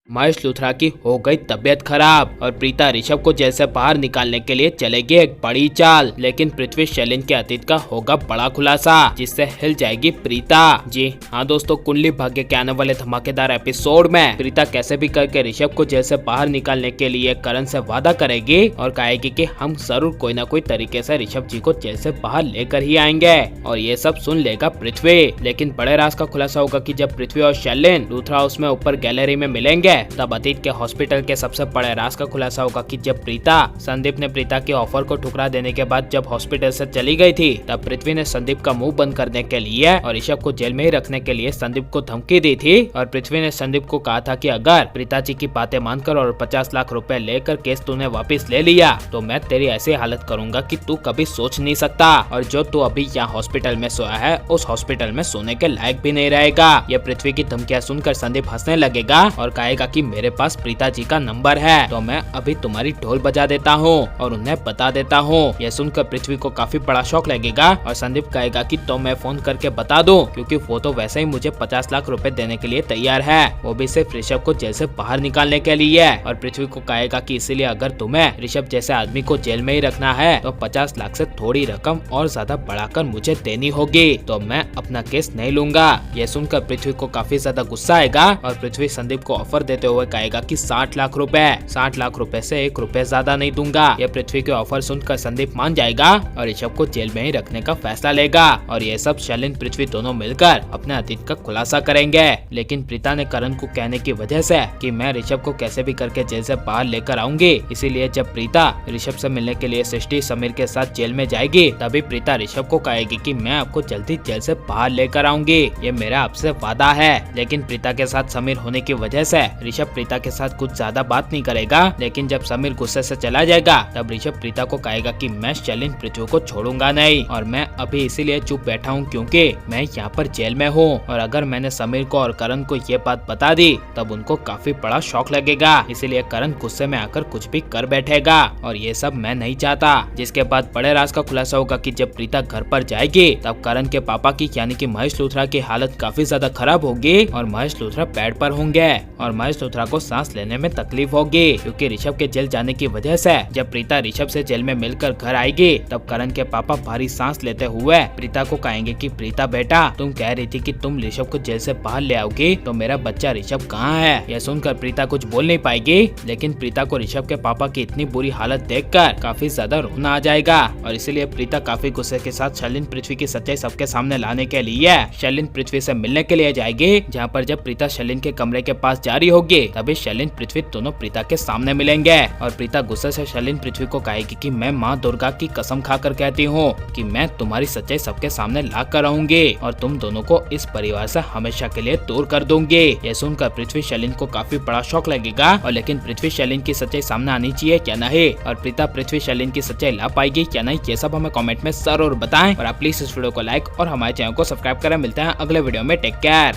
महेश लूथरा की हो गई तबीयत खराब और प्रीता ऋषभ को जेल से बाहर निकालने के लिए चलेगी एक बड़ी चाल। लेकिन पृथ्वी शैलेन के अतीत का होगा बड़ा खुलासा जिससे हिल जाएगी प्रीता। जी हाँ दोस्तों, कुंडली भाग्य के आने वाले धमाकेदार एपिसोड में प्रीता कैसे भी करके ऋषभ को जेल से बाहर निकालने के लिए करण से वादा करेगी और कहेगी कि हम जरूर कोई ना कोई तरीके से ऋषभ जी को जेल से बाहर लेकर ही आएंगे। और ये सब सुन लेगा पृथ्वी। लेकिन बड़े राज का खुलासा होगा कि जब पृथ्वी और शैलेन लूथरा हाउस में ऊपर गैलरी में मिलेंगे तब अतीत के हॉस्पिटल के सबसे बड़े राज का खुलासा होगा कि जब प्रीता संदीप ने प्रीता के ऑफर को ठुकरा देने के बाद जब हॉस्पिटल से चली गई थी तब पृथ्वी ने संदीप का मुंह बंद करने के लिए और ऋषभ को जेल में ही रखने के लिए संदीप को धमकी दी थी। और पृथ्वी ने संदीप को कहा था कि अगर प्रीता जी की बातें मानकर और 50 लाख रुपए लेकर केस तूने वापस ले लिया तो मैं तेरी ऐसी हालत करूंगा कि तू कभी सोच नहीं सकता और जो तू अभी यहाँ हॉस्पिटल में सोया है उस हॉस्पिटल में सोने के लायक भी नहीं रहेगा। ये पृथ्वी की धमकियां सुनकर संदीप हंसने लगेगा और कहेगा कि मेरे पास प्रीता जी का नंबर है तो मैं अभी तुम्हारी ढोल बजा देता हूँ और उन्हें बता देता हूँ। यह सुनकर पृथ्वी को काफी बड़ा शौक लगेगा और संदीप कहेगा कि तो मैं फोन करके बता दूं क्योंकि वो तो वैसे ही मुझे 50 लाख रुपए देने के लिए तैयार है, वो भी सिर्फ ऋषभ को जेल से बाहर निकालने के लिए। और पृथ्वी को कहेगा कि इसीलिए अगर तुम्हें ऋषभ जैसे आदमी को जेल में ही रखना है तो 50 लाख से थोड़ी रकम और ज्यादा बढ़ाकर मुझे देनी होगी, तो मैं अपना केस नहीं लूंगा। यह सुनकर पृथ्वी को काफी ज्यादा गुस्सा आएगा और पृथ्वी संदीप को ऑफर देते हुए कहेगा कि 60 लाख रुपए से 1 रुपए ज्यादा नहीं दूंगा। यह पृथ्वी के ऑफर सुनकर संदीप मान जाएगा और ऋषभ को जेल में ही रखने का फैसला लेगा। और ये सब शैलेन पृथ्वी दोनों मिलकर अपने अतीत का खुलासा करेंगे। लेकिन प्रीता ने करण को कहने की वजह से कि मैं ऋषभ को कैसे भी करके जेल से बाहर लेकर आऊंगी, इसीलिए जब प्रीता ऋषभ से मिलने के लिए सृष्टि समीर के साथ जेल में जाएगी तभी प्रीता ऋषभ को कहेगी कि मैं आपको जल्दी जेल से बाहर लेकर आऊंगी, ये मेरा आपसे वादा है। लेकिन प्रीता के साथ समीर होने की वजह से ऋषभ प्रीता के साथ कुछ ज्यादा बात नहीं करेगा। लेकिन जब समीर गुस्से से चला जाएगा तब ऋषभ प्रीता को कहेगा कि मैं शैलेन पृथ्वी को छोड़ूंगा नहीं और मैं अभी इसीलिए चुप बैठा हूँ क्योंकि मैं यहाँ पर जेल में हूँ और अगर मैंने समीर को और करण को ये बात बता दी तब उनको काफी बड़ा शौक लगेगा, इसीलिए करण गुस्से में आकर कुछ भी कर बैठेगा और ये सब मैं नहीं चाहता। जिसके बाद बड़े राज का खुलासा होगा कि जब प्रीता घर पर जाएगी तब करण के पापा की यानी कि महेश लूथरा की हालत काफी ज्यादा खराब होगी और महेश लूथरा बेड पर होंगे और महेश लूथरा को सांस लेने में तकलीफ होगी क्योंकि ऋषभ के जेल जाने की वजह से जब प्रीता ऋषभ से जेल में मिलकर घर आएगी तब करण के पापा भारी सांस लेते हुए प्रीता को कहेंगे कि प्रीता बेटा, तुम कह रही थी कि तुम ऋषभ को जेल से बाहर ले आओगी, तो मेरा बच्चा ऋषभ कहाँ है? यह सुनकर प्रीता कुछ बोल नहीं पाएगी। लेकिन प्रीता को ऋषभ के पापा की इतनी बुरी हालत देखकर काफी ज्यादा रोना आ जाएगा और इसीलिए प्रीता काफी गुस्से के साथ शैलेन पृथ्वी की सच्चाई सबके सामने लाने के लिए शैलेन पृथ्वी से मिलने के लिए जाएगी। जहाँ पर जब प्रीता शैलेन के कमरे के पास जा रही होगी तभी शैलेन पृथ्वी दोनों प्रीता के सामने मिलेंगे और प्रीता गुस्से से शैलेन पृथ्वी को कहेगी कि मैं माँ दुर्गा की कसम खाकर कहती हूँ कि मैं तुम्हारी सच्चाई सबके सामने ला कर रहूंगी और तुम दोनों को इस परिवार से हमेशा के लिए दूर कर दूंगी। यह सुनकर पृथ्वी शैलेन को काफी बड़ा शौक लगेगा और लेकिन पृथ्वी शैलेन की सच्चाई सामने आनी चाहिए क्या नहीं और प्रीता पृथ्वी शैलेन की सच्चाई ला पाएगी क्या नहीं, ये सब हमें कमेंट में जरूर बताएं और आप प्लीज इस वीडियो को लाइक और हमारे चैनल को सब्सक्राइब करें। मिलते हैं अगले वीडियो में, टेक केयर।